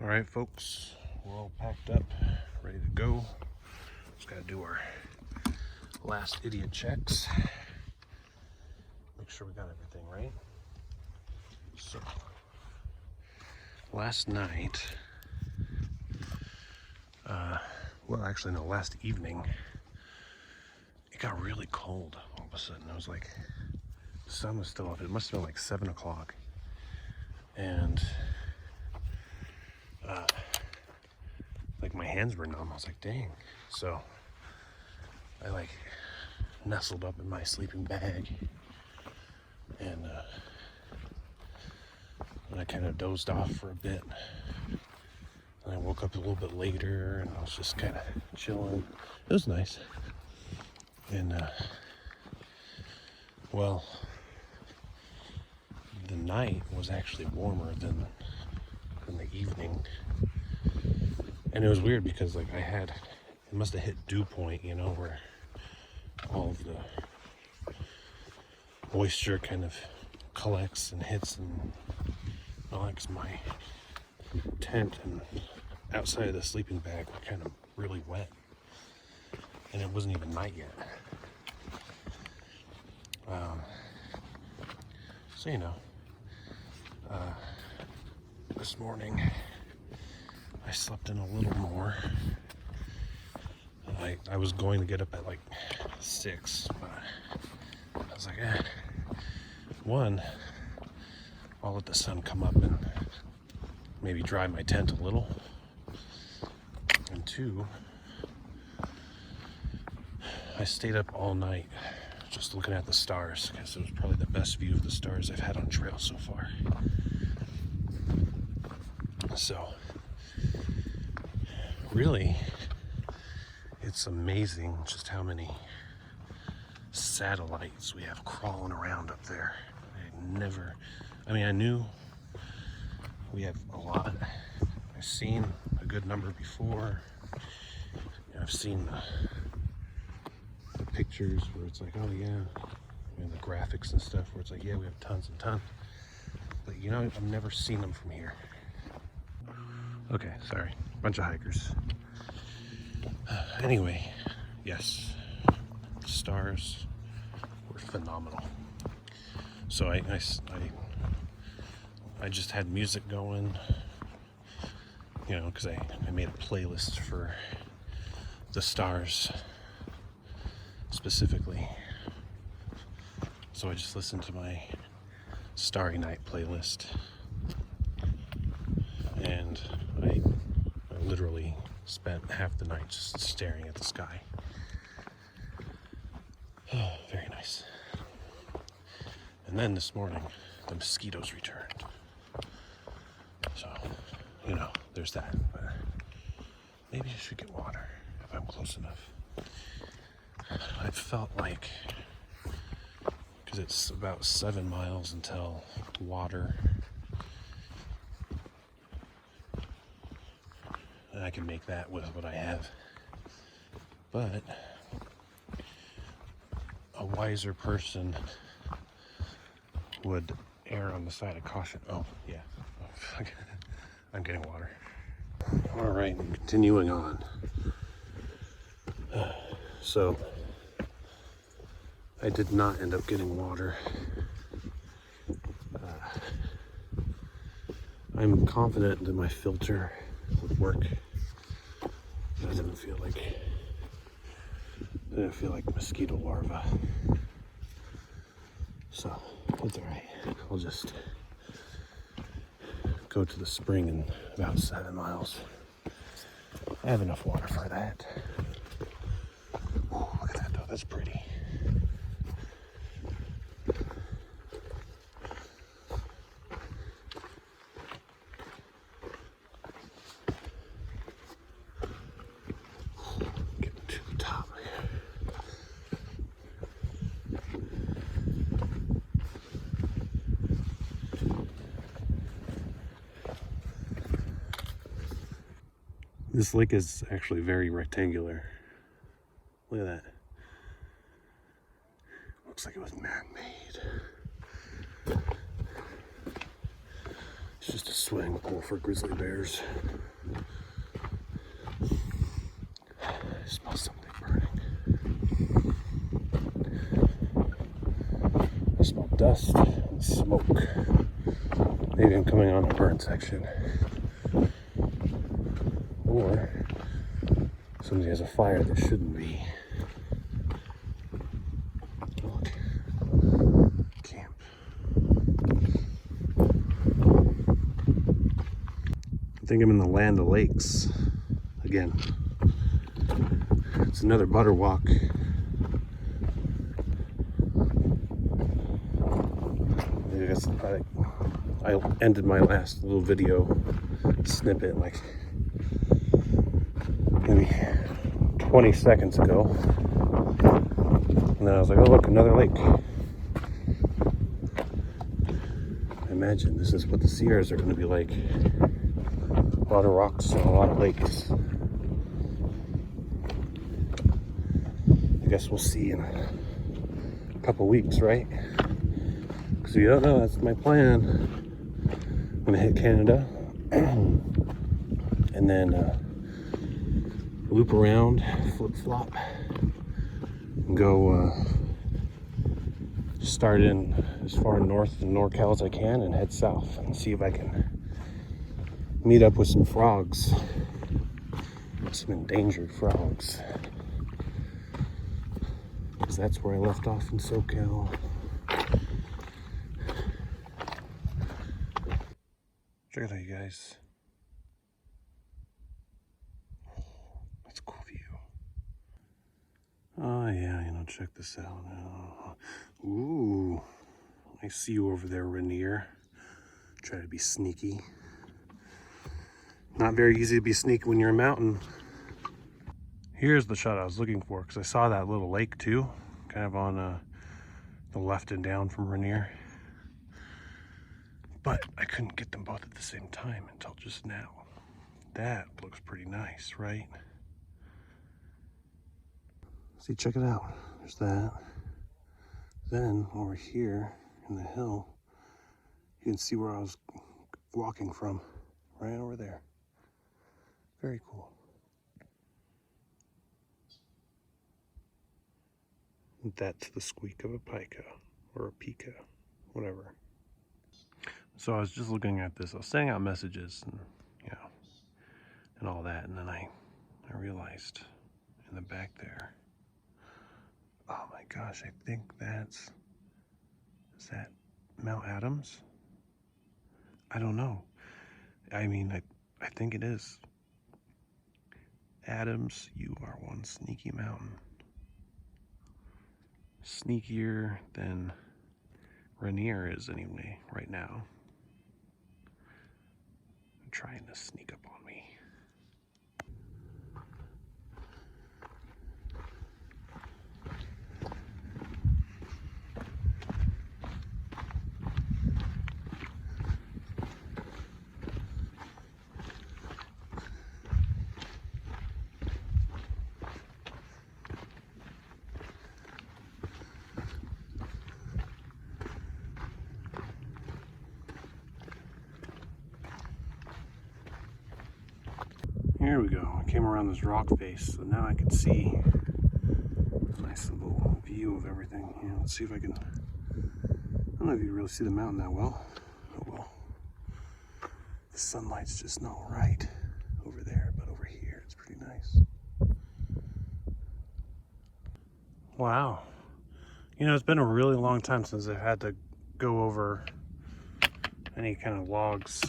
All right, folks, we're all packed up, ready to go. Just gotta do our last idiot checks. Make sure we got everything right. So, last night, last evening, it got really cold all of a sudden. I was like, the sun was still up. It must have been like 7 o'clock. And like my hands were numb. I was like, dang. So I like nestled up in my sleeping bag and I kind of dozed off for a bit. And I woke up a little bit later and I was just kind of chilling. It was nice. And the night was actually warmer than the evening. And it was weird because like it must have hit dew point, you know, where all of the moisture kind of collects and hits and knocks my tent and outside of the sleeping bag were kind of really wet. And it wasn't even night yet. So, you know, this morning I slept in a little more. I was going to get up at like 6, but I was like, I'll let the sun come up and maybe dry my tent a little. And 2, I stayed up all night just looking at the stars because it was probably the best view of the stars I've had on trail so far. So, really, it's amazing just how many satellites we have crawling around up there. I knew we have a lot. I've seen a good number before. I've seen the pictures where it's like, oh yeah, and the graphics and stuff where it's like, yeah, we have tons and tons. But you know, I've never seen them from here. Okay, sorry, bunch of hikers. Anyway, yes, the stars were phenomenal. So I just had music going, you know, because I made a playlist for the stars specifically. So I just listened to my Starry Night playlist, and I literally spent half the night just staring at the sky. Oh, very nice. And then this morning, the mosquitoes returned. So, you know, there's that. But maybe I should get water if I'm close enough. I felt like, because it's about 7 miles until water, and I can make that with what I have. But a wiser person would err on the side of caution. Oh, yeah. I'm getting water. All right, continuing on. So, I did not end up getting water. I'm confident that my filter would work. I didn't feel like mosquito larvae. So, it's alright. I'll just go to the spring in about 7 miles. I have enough water for that. Ooh, look at that though, that's pretty. Getting to the top here. This lake is actually very rectangular. Look at that. Looks like it was man-made. It's just a swimming pool for grizzly bears. I smell something burning. I smell dust and smoke. Maybe I'm coming on a burn section. Or somebody has a fire that shouldn't be. Look. Camp. I think I'm in the land of lakes again. It's another butter walk. I ended my last little video snippet like maybe 20 seconds ago. And then I was like, oh look, another lake. I imagine this is what the Sierras are going to be like. A lot of rocks and a lot of lakes. I guess we'll see in a couple weeks, right? Because you don't know, that's my plan. I'm going to hit Canada and then loop around, flip-flop, and go start in as far north in NorCal as I can and head south and see if I can meet up with some frogs, some endangered frogs, because that's where I left off in SoCal. Check it out, you guys. That's a cool view. Oh yeah, check this out now. Ooh, I see you over there, Rainier. Try to be sneaky. Not very easy to be sneaky when you're a mountain. Here's the shot I was looking for, because I saw that little lake too, kind of on the left and down from Rainier. But I couldn't get them both at the same time until just now. That looks pretty nice, right? See, check it out. There's that. Then over here in the hill, you can see where I was walking from, right over there. Very cool. That's the squeak of a pika, or a pika, whatever. So I was just looking at this. I was sending out messages and, and all that. And then I realized in the back there, oh my gosh, I think is that Mount Adams? I don't know. I mean, I think it is. Adams, you are one sneaky mountain. Sneakier than Rainier is anyway, right now. Trying to sneak up on me. Here we go. I came around this rock face, so now I can see a nice little view of everything. Let's see if I can. I don't know if you can really see the mountain that well. Oh well. The sunlight's just not right over there, but over here it's pretty nice. Wow. It's been a really long time since I've had to go over any kind of logs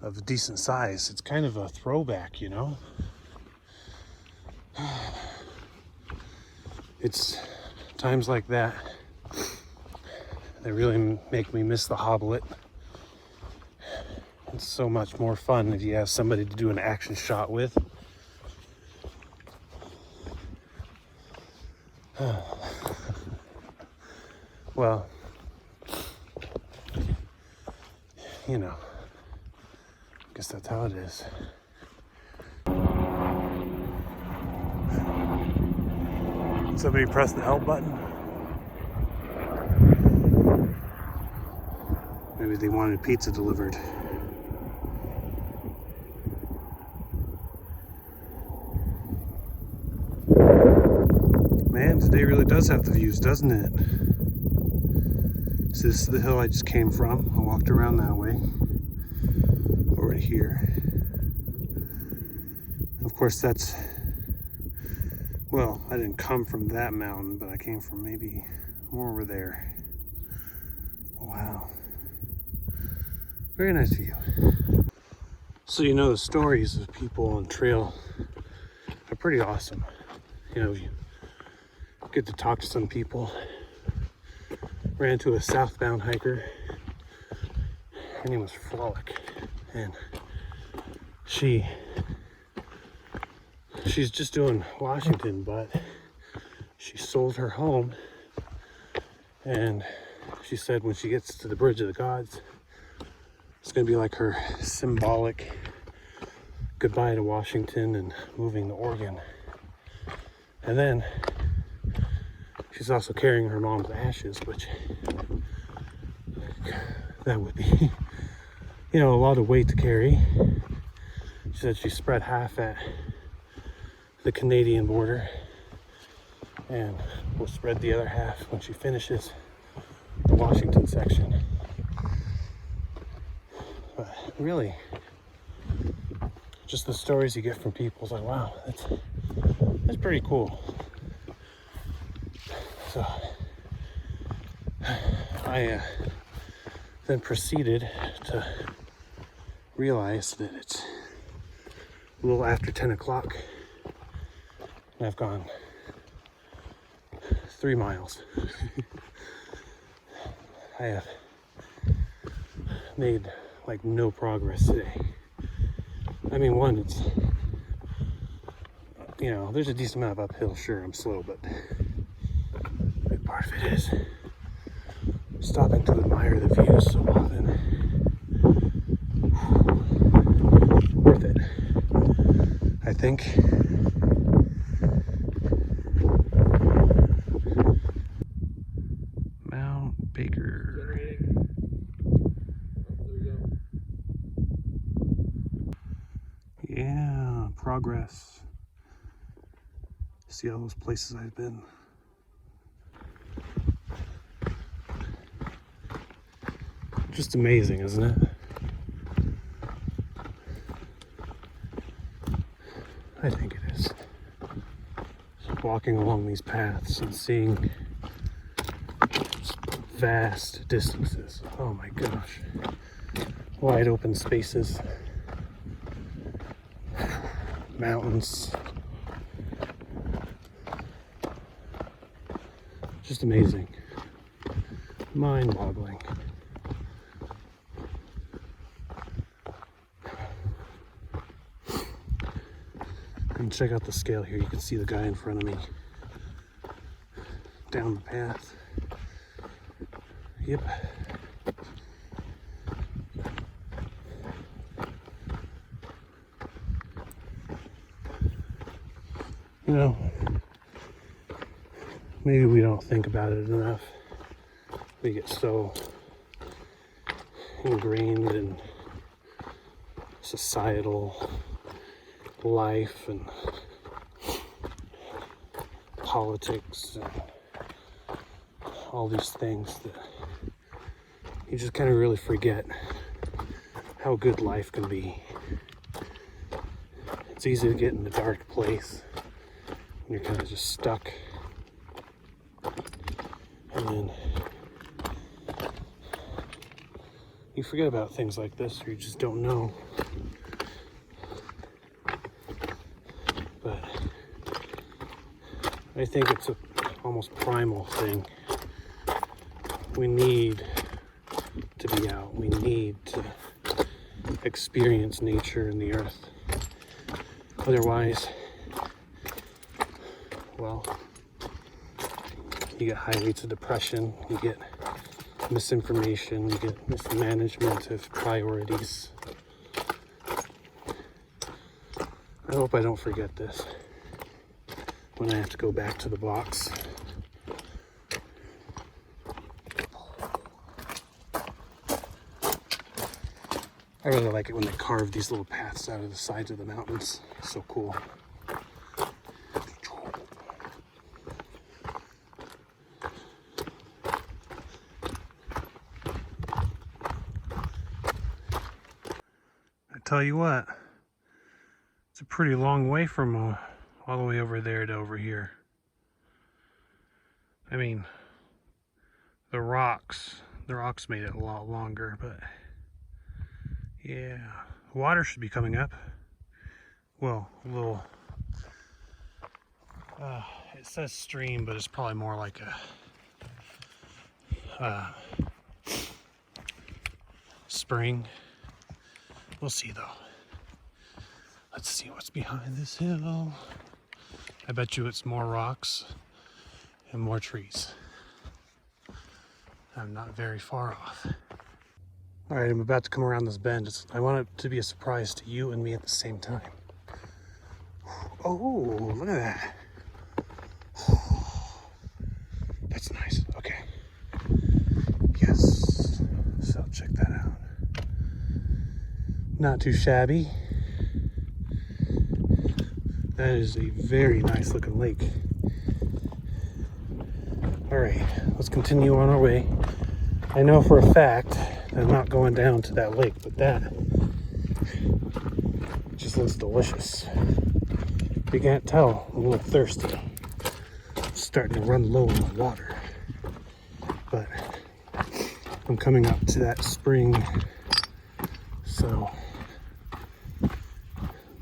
of a decent size. It's kind of a throwback, It's times like that really make me miss the Hoblet. It's so much more fun if you have somebody to do an action shot with. Well, I guess that's how it is. Somebody press the help button. Maybe they wanted pizza delivered. Man, today really does have the views, doesn't it? So this is the hill I just came from. I walked around that way. Over to here. Of course, that's, well, I didn't come from that mountain, but I came from maybe more over there. Wow. Very nice view. So you know, the stories of people on trail are pretty awesome. You know, you get to talk to some people. Ran into a southbound hiker. Her name was Frolic, and she's just doing Washington, but she sold her home, and she said when she gets to the Bridge of the Gods, it's gonna be like her symbolic goodbye to Washington and moving to Oregon. And then she's also carrying her mom's ashes, which that would be, you know, a lot of weight to carry. She said she spread half at the Canadian border and will spread the other half when she finishes the Washington section. But really, just the stories you get from people is like, wow, that's pretty cool. So I then proceeded to realize that it's a little after 10 o'clock and I've gone 3 miles. I have made like no progress today. I mean, one, it's, you know, there's a decent amount of uphill. Sure, I'm slow, but a big part of it is stopping to admire the views so often. Worth it, I think. Mount Baker. Yeah, progress. See all those places I've been. Just amazing, isn't it? I think it is. Just walking along these paths and seeing vast distances. Oh my gosh. Wide open spaces. Mountains. Just amazing. Mind-boggling. And check out the scale here. You can see the guy in front of me down the path. Yep. You know, maybe we don't think about it enough. We get so ingrained in societal life and politics and all these things that you just kind of really forget how good life can be. It's easy to get in a dark place when you're kind of just stuck, and then you forget about things like this, or you just don't know. But I think it's a almost primal thing. We need to be out. We need to experience nature and the earth. Otherwise, well, you get high rates of depression, you get misinformation, you get mismanagement of priorities. I hope I don't forget this when I have to go back to the box. I really like it when they carve these little paths out of the sides of the mountains. It's so cool. I tell you what, it's a pretty long way from all the way over there to over here. I mean, the rocks made it a lot longer, but yeah, water should be coming up. Well, a little, it says stream, but it's probably more like a spring. We'll see though. Let's see what's behind this hill. I bet you it's more rocks and more trees. I'm not very far off. All right, I'm about to come around this bend. I want it to be a surprise to you and me at the same time. Oh, look at that. That's nice. Okay. Yes. So check that out. Not too shabby. That is a very nice looking lake. All right, let's continue on our way. I know for a fact that I'm not going down to that lake, but that just looks delicious. If you can't tell, I'm a little thirsty. I'm starting to run low on the water. But I'm coming up to that spring, so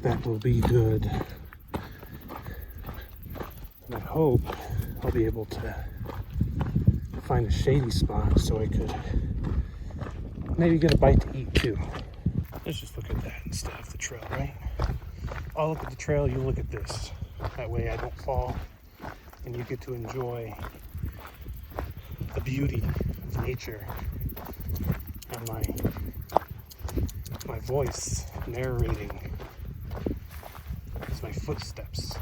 that will be good. And I hope I'll be able to find a shady spot so I could maybe get a bite to eat too. Let's just look at that instead of the trail, right? I'll look at the trail, you look at this. That way I don't fall and you get to enjoy the beauty of nature and my voice narrating. It's my footsteps.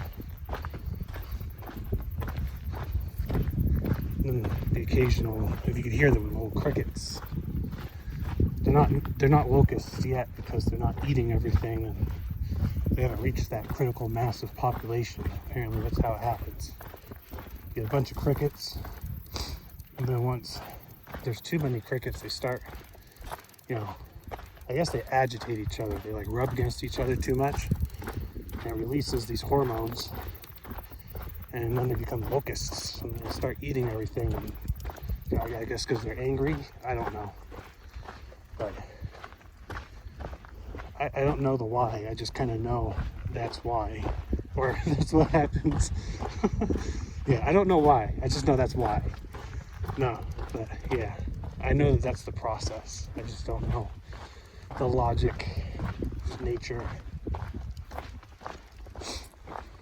And the occasional, if you could hear them, little crickets. They're not locusts yet because they're not eating everything and they haven't reached that critical mass of population. Apparently that's how it happens. You get a bunch of crickets, and then once there's too many crickets, they start, I guess they agitate each other. They like rub against each other too much, and it releases these hormones, and then they become locusts, and they start eating everything. And, I guess because they're angry. I don't know, but I don't know the why. I just kind of know that's why, or that's what happens. Yeah, I don't know why. I just know that's why. No, but yeah, I know that that's the process. I just don't know the logic of nature.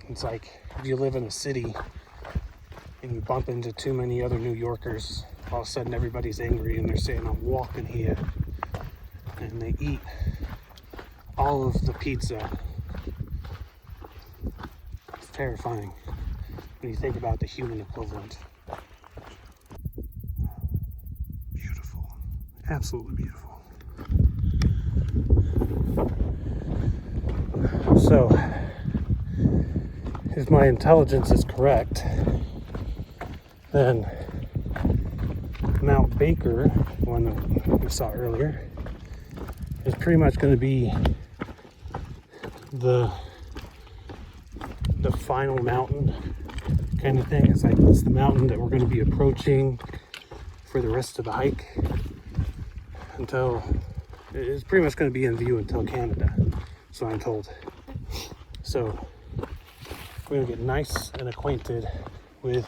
It's like if you live in a city and you bump into too many other New Yorkers, all of a sudden everybody's angry and they're saying, I'm walking here. And they eat all of the pizza. It's terrifying when you think about the human equivalent. Beautiful. Absolutely beautiful. So, if my intelligence is correct, then Mount Baker, the one that we saw earlier, is pretty much going to be the final mountain kind of thing. It's like it's the mountain that we're going to be approaching for the rest of the hike until it's pretty much going to be in view until Canada, so I'm told. So we're going to get nice and acquainted with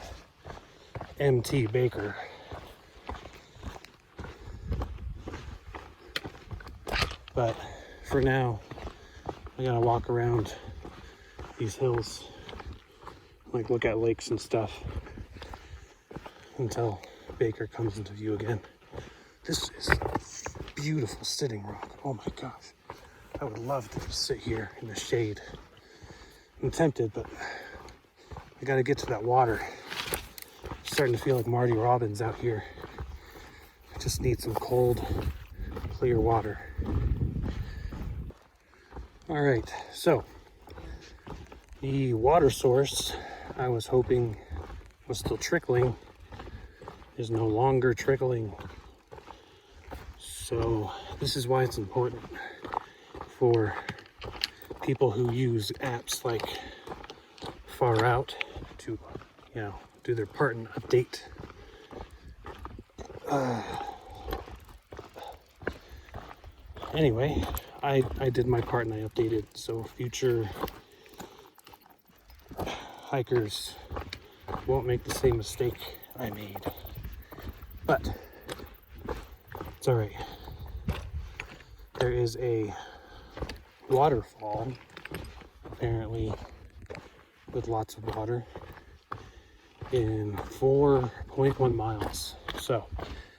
MT Baker. But for now, I gotta walk around these hills, like look at lakes and stuff until Baker comes into view again. This is a beautiful sitting rock. Oh my gosh. I would love to just sit here in the shade. I'm tempted, but I gotta get to that water. I'm starting to feel like Marty Robbins out here. I just need some cold, clear water. All right, so the water source I was hoping was still trickling is no longer trickling. So this is why it's important for people who use apps like Far Out to, do their part and update. Anyway, I did my part and I updated, so future hikers won't make the same mistake I made. But it's all right. There is a waterfall, apparently with lots of water, in 4.1 miles. So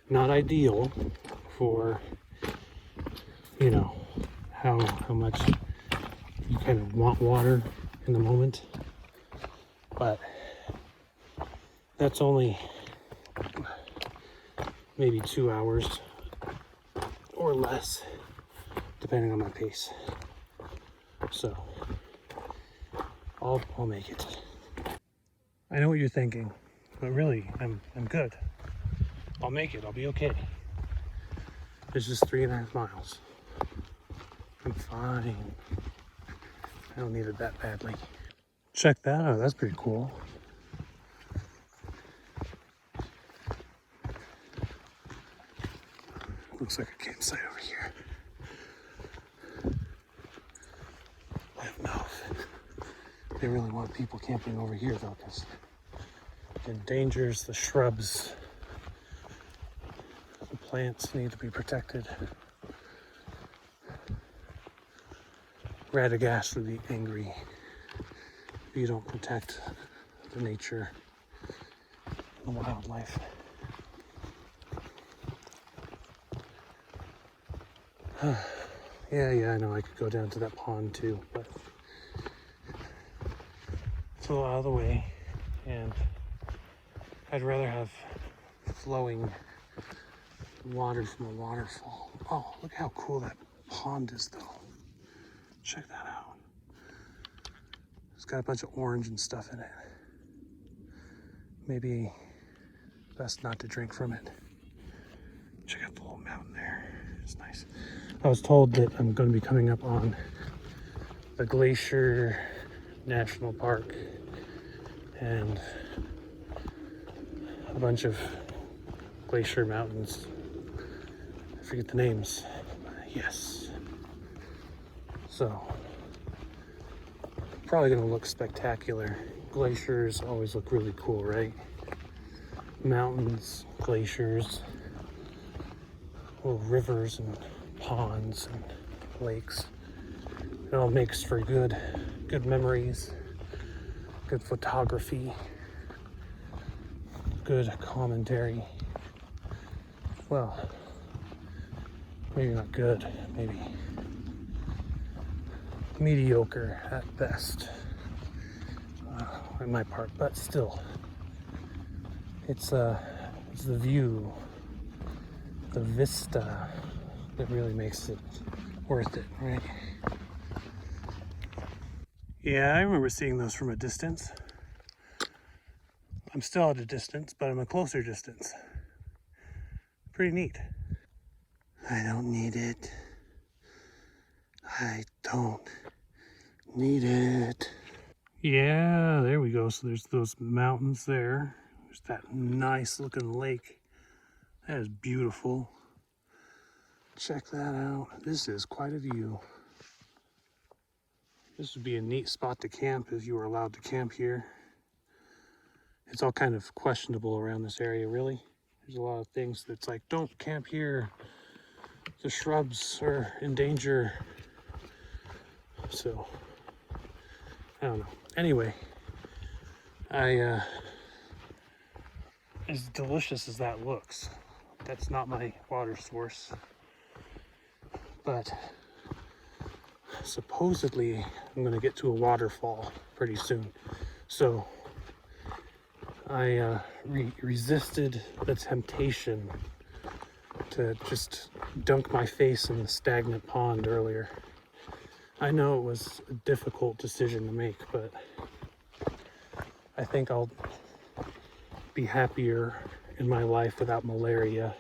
not ideal for, how much you kind of want water in the moment. But that's only maybe 2 hours or less, depending on my pace. So I'll make it. I know what you're thinking, but really, I'm good. I'll make it. I'll be okay. It's just 3.5 miles. I'm fine. I don't need it that badly. Check that out. That's pretty cool. Looks like a campsite over here. I don't know if they really want people camping over here though, because it endangers the shrubs. The plants need to be protected. Radagast would be angry if you don't protect the nature, the wildlife. Yeah, I know I could go down to that pond too, but it's a little out of the way, and I'd rather have flowing water from a waterfall. Oh, look how cool that pond is though. Check that out. It's got a bunch of orange and stuff in it. Maybe best not to drink from it. Check out the little mountain there. It's nice. I was told that I'm going to be coming up on the Glacier National Park and a bunch of glacier mountains. I forget the names. Yes. So, probably going to look spectacular. Glaciers always look really cool, right? Mountains, glaciers, little rivers and ponds and lakes. It all makes for good memories, good photography, good commentary. Well, maybe not good, maybe mediocre at best on my part, but still, it's the view, the vista that really makes it worth it, right? Yeah, I remember seeing those from a distance. I'm still at a distance, but I'm a closer distance. Pretty neat. I don't need it. I don't need it. Yeah, there we go. So there's those mountains there. There's that nice looking lake. That is beautiful. Check that out. This is quite a view. This would be a neat spot to camp if you were allowed to camp here. It's all kind of questionable around this area, really. There's a lot of things that's like, don't camp here. The shrubs are in danger. So, I don't know. Anyway, as delicious as that looks, that's not my water source. But supposedly I'm gonna get to a waterfall pretty soon. So I resisted the temptation to just dunk my face in the stagnant pond earlier. I know it was a difficult decision to make, but I think I'll be happier in my life without malaria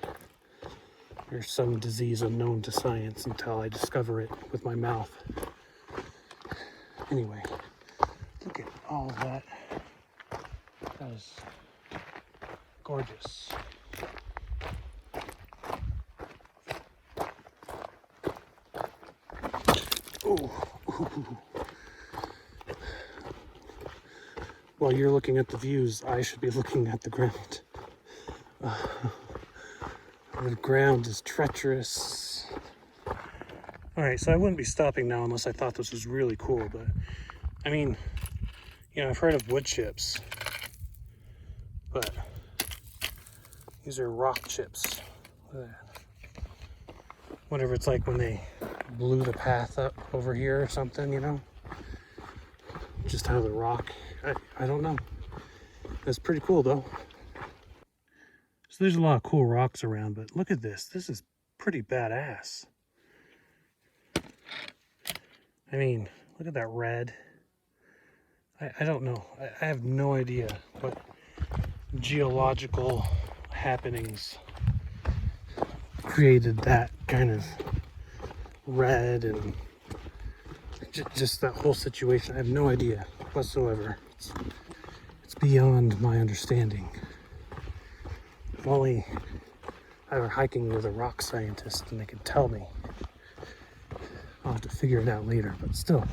or some disease unknown to science until I discover it with my mouth. Anyway, look at all that. That is gorgeous. Ooh. While you're looking at the views, I should be looking at the ground. The ground is treacherous. All right, so I wouldn't be stopping now unless I thought this was really cool, but I mean, you know, I've heard of wood chips, but these are rock chips. Look at that. Whatever it's like when they blew the path up over here or something, you know? Just how the rock, I don't know. That's pretty cool though. So there's a lot of cool rocks around, but look at this. This is pretty badass. I mean, look at that red. I don't know. I have no idea what geological happenings created that kind of red and just that whole situation. I have no idea whatsoever. It's beyond my understanding. I'm only ever hiking with a rock scientist and they can tell me. I'll have to figure it out later, but still.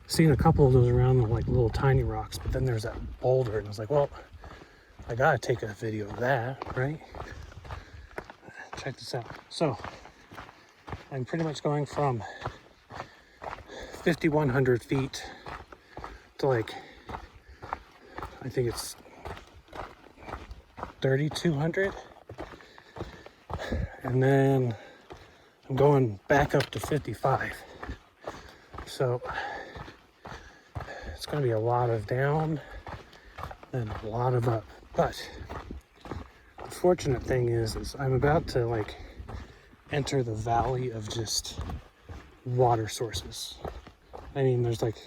Seen a couple of those around like little tiny rocks, but then there's that boulder and I was like, well, I gotta take a video of that, right? Check this out. So I'm pretty much going from 5,100 feet to like, I think it's 3,200. And then I'm going back up to 55. So it's going to be a lot of down and a lot of up. But the fortunate thing is I'm about to like enter the valley of just water sources. I mean, there's like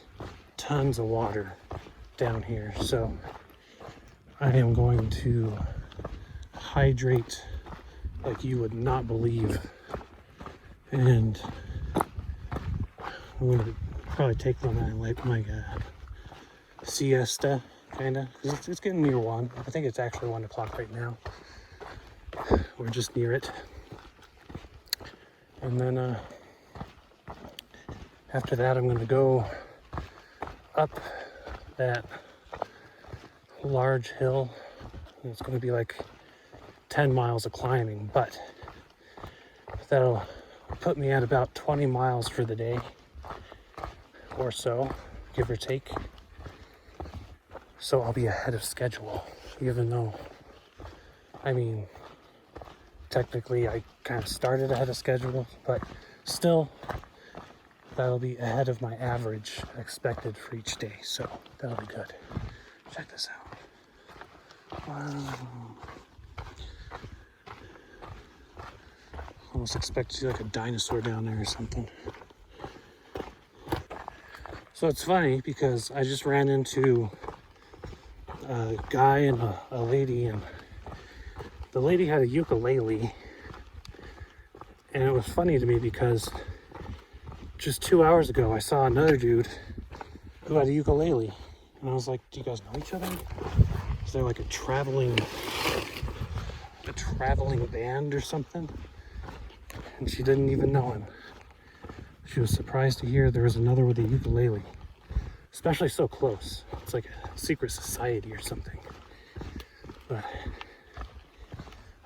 tons of water down here. So I am going to hydrate like you would not believe. And I'm going to probably take my siesta, kind of. It's getting near 1. I think it's actually 1 o'clock right now. We're just near it. And then after that, I'm going to go up that large hill. And it's going to be like 10 miles of climbing, but that'll put me at about 20 miles for the day or so, give or take. So I'll be ahead of schedule, even though, I mean, technically I kind of started ahead of schedule, but still that'll be ahead of my average expected for each day. So that'll be good. Check this out. Wow. Almost expect to see like a dinosaur down there or something. So it's funny because I just ran into a guy and a lady, and the lady had a ukulele, and it was funny to me because just 2 hours ago I saw another dude who had a ukulele, and I was like, do you guys know each other? Is there like a traveling band or something? And she didn't even know him. She was surprised to hear there was another with a ukulele, especially so close. It's like a secret society or something. But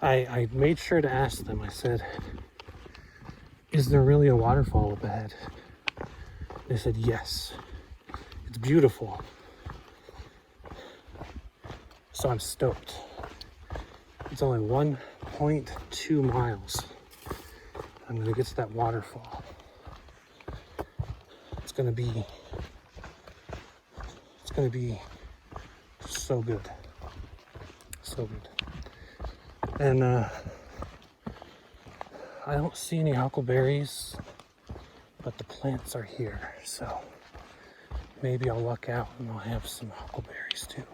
I made sure to ask them. I said, is there really a waterfall up ahead? They said, yes. It's beautiful. So I'm stoked. It's only 1.2 miles. I'm gonna get to that waterfall. It's gonna be so good. So good. And I don't see any huckleberries, but the plants are here, so maybe I'll luck out and I'll have some huckleberries too.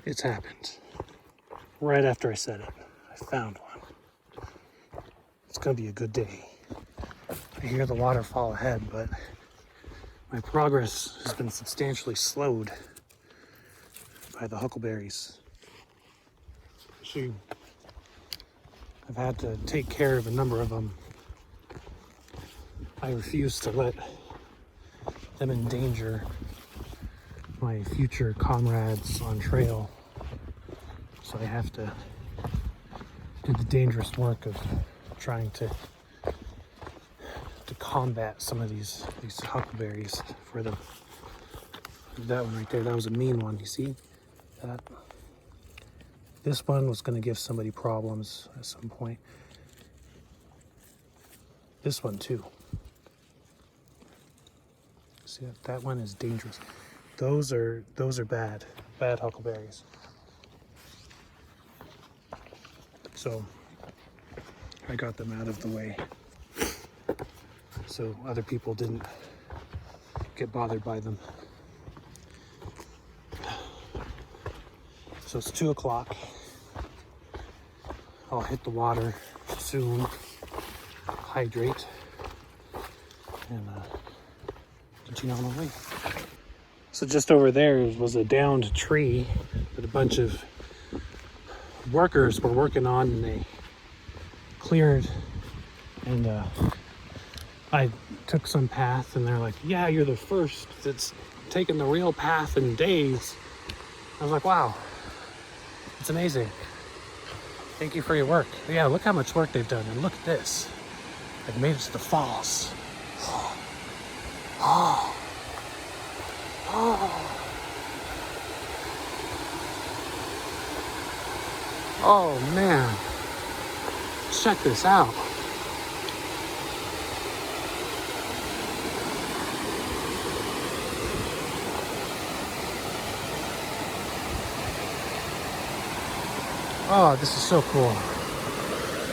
It's happened. Right after I said it, I found one. It's gonna be a good day. I hear the waterfall ahead, but my progress has been substantially slowed by the huckleberries. Actually, I've had to take care of a number of them. I refuse to let them endanger my future comrades on trail. So I have to do the dangerous work of trying to combat some of these huckleberries for them. That one right there, that was a mean one, you see? That. This one was gonna give somebody problems at some point. This one too. See, that one is dangerous. Those are bad huckleberries. So I got them out of the way so other people didn't get bothered by them. So it's 2 o'clock. I'll hit the water soon, hydrate, and continue on my way. So just over there was a downed tree that a bunch of workers were working on, and they cleared, and I took some path, and they're like, yeah, you're the first that's taken the real path in days. I was like, wow, it's amazing. Thank you for your work. Yeah, look how much work they've done, and look at this. They've made it to the falls. Oh. Oh man, check this out. Oh, this is so cool.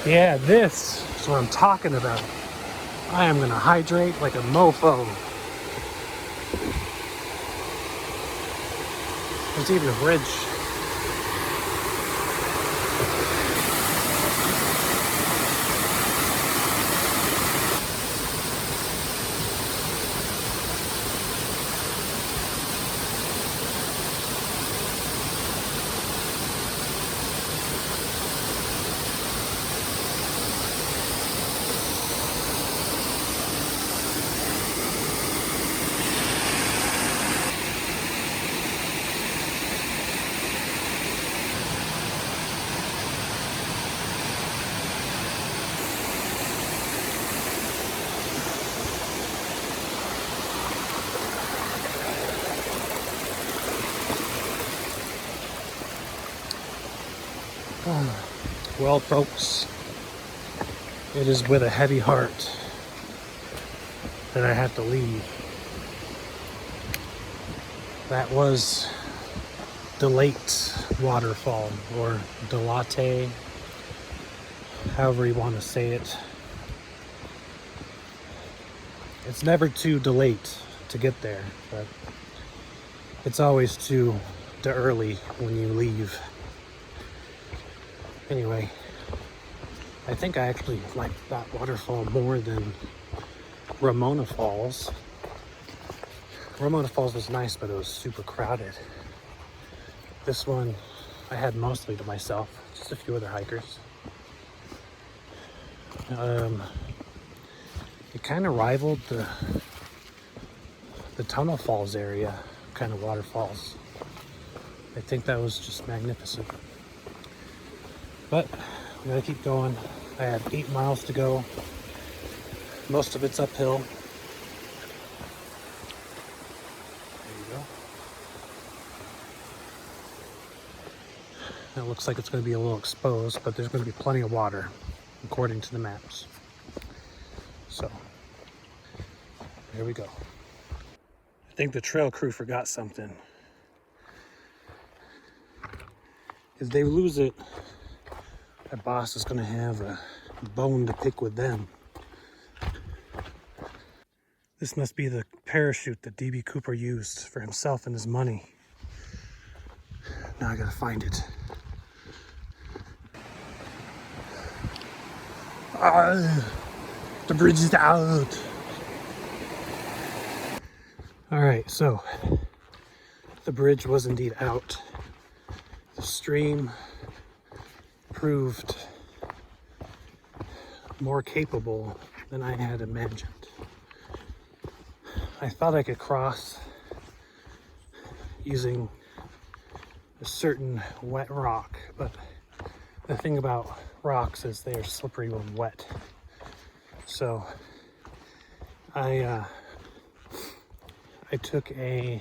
Yeah, this is what I'm talking about. I am gonna hydrate like a mofo. There's even a bridge. Well, folks, it is with a heavy heart that I have to leave. That was Delate Waterfall, or Delate, however you want to say it. It's never too late to get there, but it's always too early when you leave. Anyway, I think I actually like that waterfall more than Ramona Falls. Ramona Falls was nice, but it was super crowded. This one I had mostly to myself, just a few other hikers. It kind of rivaled the Tunnel Falls area kind of waterfalls. I think that was just magnificent. But we gotta keep going. I have 8 miles to go. Most of it's uphill. There you go. It looks like it's gonna be a little exposed, but there's gonna be plenty of water, according to the maps. So, here we go. I think the trail crew forgot something. If they lose it, my boss is gonna have a bone to pick with them. This must be the parachute that D.B. Cooper used for himself and his money. Now I gotta find it. The bridge is out. All right, so the bridge was indeed out. The stream proved more capable than I had imagined. I thought I could cross using a certain wet rock, but the thing about rocks is they are slippery when wet. So I took a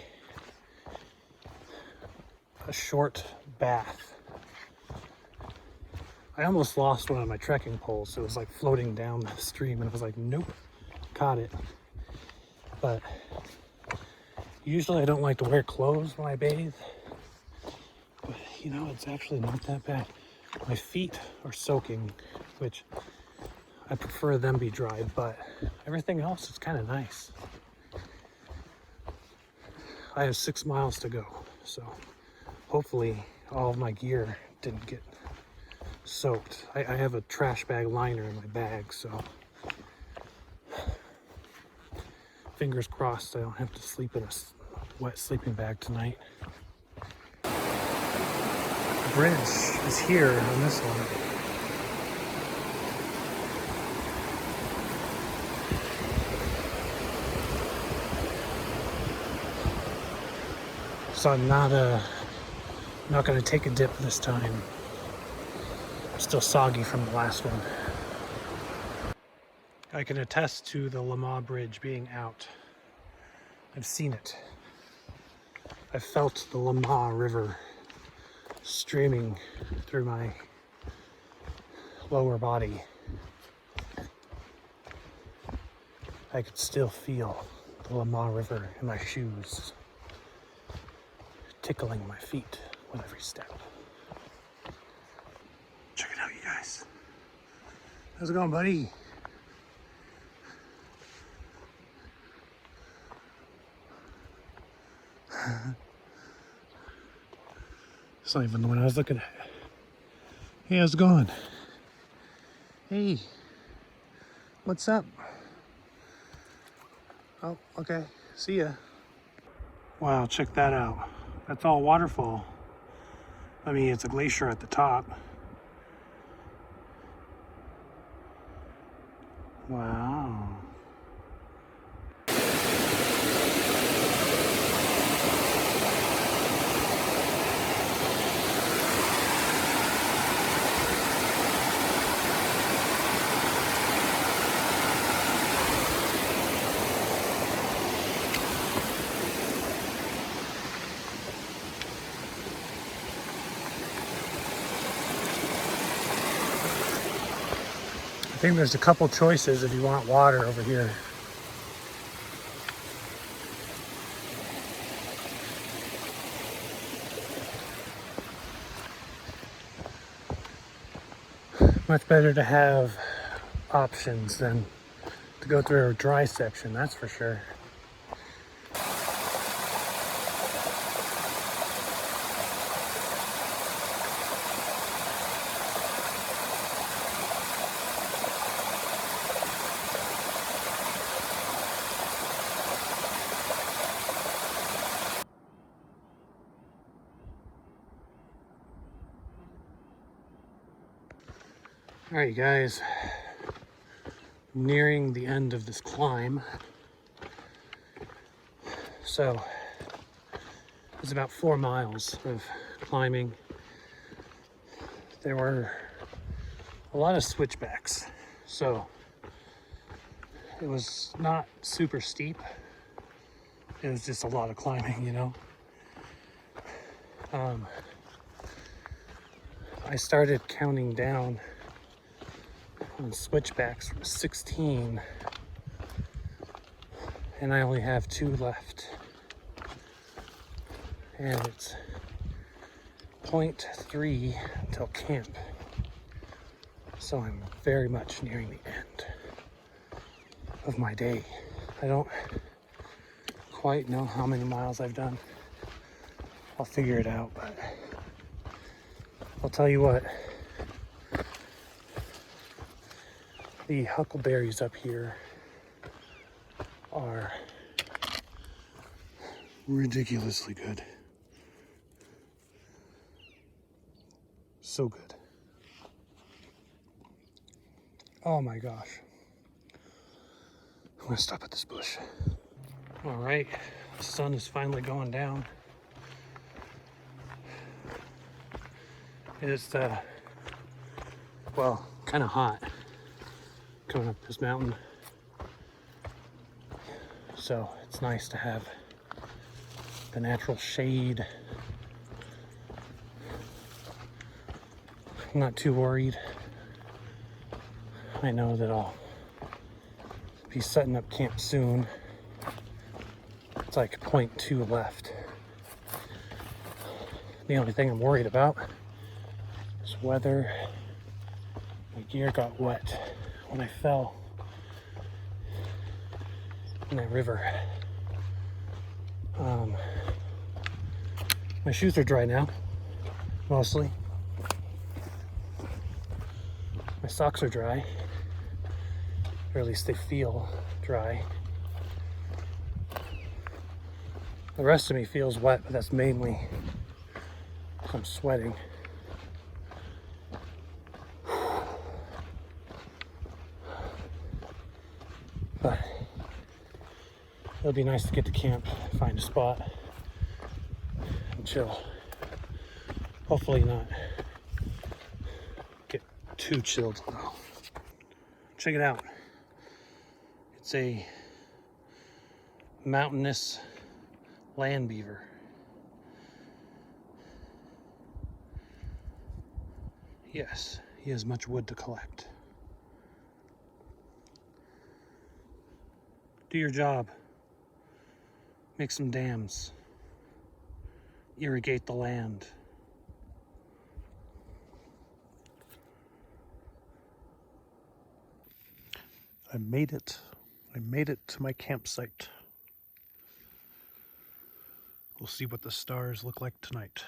short bath. I almost lost one of my trekking poles. It was like floating down the stream, and I was like, nope, caught it. But usually I don't like to wear clothes when I bathe. But you know, it's actually not that bad. My feet are soaking, which I prefer them be dried, but everything else is kind of nice. I have 6 miles to go, so hopefully all of my gear didn't get soaked. I have a trash bag liner in my bag, so fingers crossed I don't have to sleep in a wet sleeping bag tonight. The bridge is here on this one. So I'm not gonna take a dip this time. I'm still soggy from the last one. I can attest to the Lamar Bridge being out. I've seen it. I felt the Lamar River streaming through my lower body. I could still feel the Lamar River in my shoes, tickling my feet with every step. Check it out, you guys. How's it going, buddy? It's not even the one I was looking at. Hey, how's it going? Hey, what's up? Oh, okay. See ya. Wow, check that out. That's all waterfall. I mean, it's a glacier at the top. Wow. I think there's a couple choices if you want water over here. Much better to have options than to go through a dry section, that's for sure. All right, you guys, nearing the end of this climb. So it's about 4 miles of climbing. There were a lot of switchbacks, so it was not super steep. It was just a lot of climbing, you know. I started counting down on switchbacks from 16, and I only have 2 left, and it's 0.3 till camp, so I'm very much nearing the end of my day. I don't quite know how many miles I've done. I'll figure it out, but I'll tell you what, the huckleberries up here are ridiculously good. So good. Oh my gosh. I'm gonna stop at this bush. All right, the sun is finally going down. It's well, kind of hot coming up this mountain. So it's nice to have the natural shade. I'm not too worried. I know that I'll be setting up camp soon. It's like 0.2 left. The only thing I'm worried about is whether my gear got wet when I fell in that river. My shoes are dry now, mostly. My socks are dry, or at least they feel dry. The rest of me feels wet, but that's mainly because I'm sweating. But it'll be nice to get to camp, find a spot, and chill. Hopefully not get too chilled though. Check it out. It's a mountainous land beaver. Yes, he has much wood to collect. Do your job. Make some dams. Irrigate the land. I made it. I made it to my campsite. We'll see what the stars look like tonight.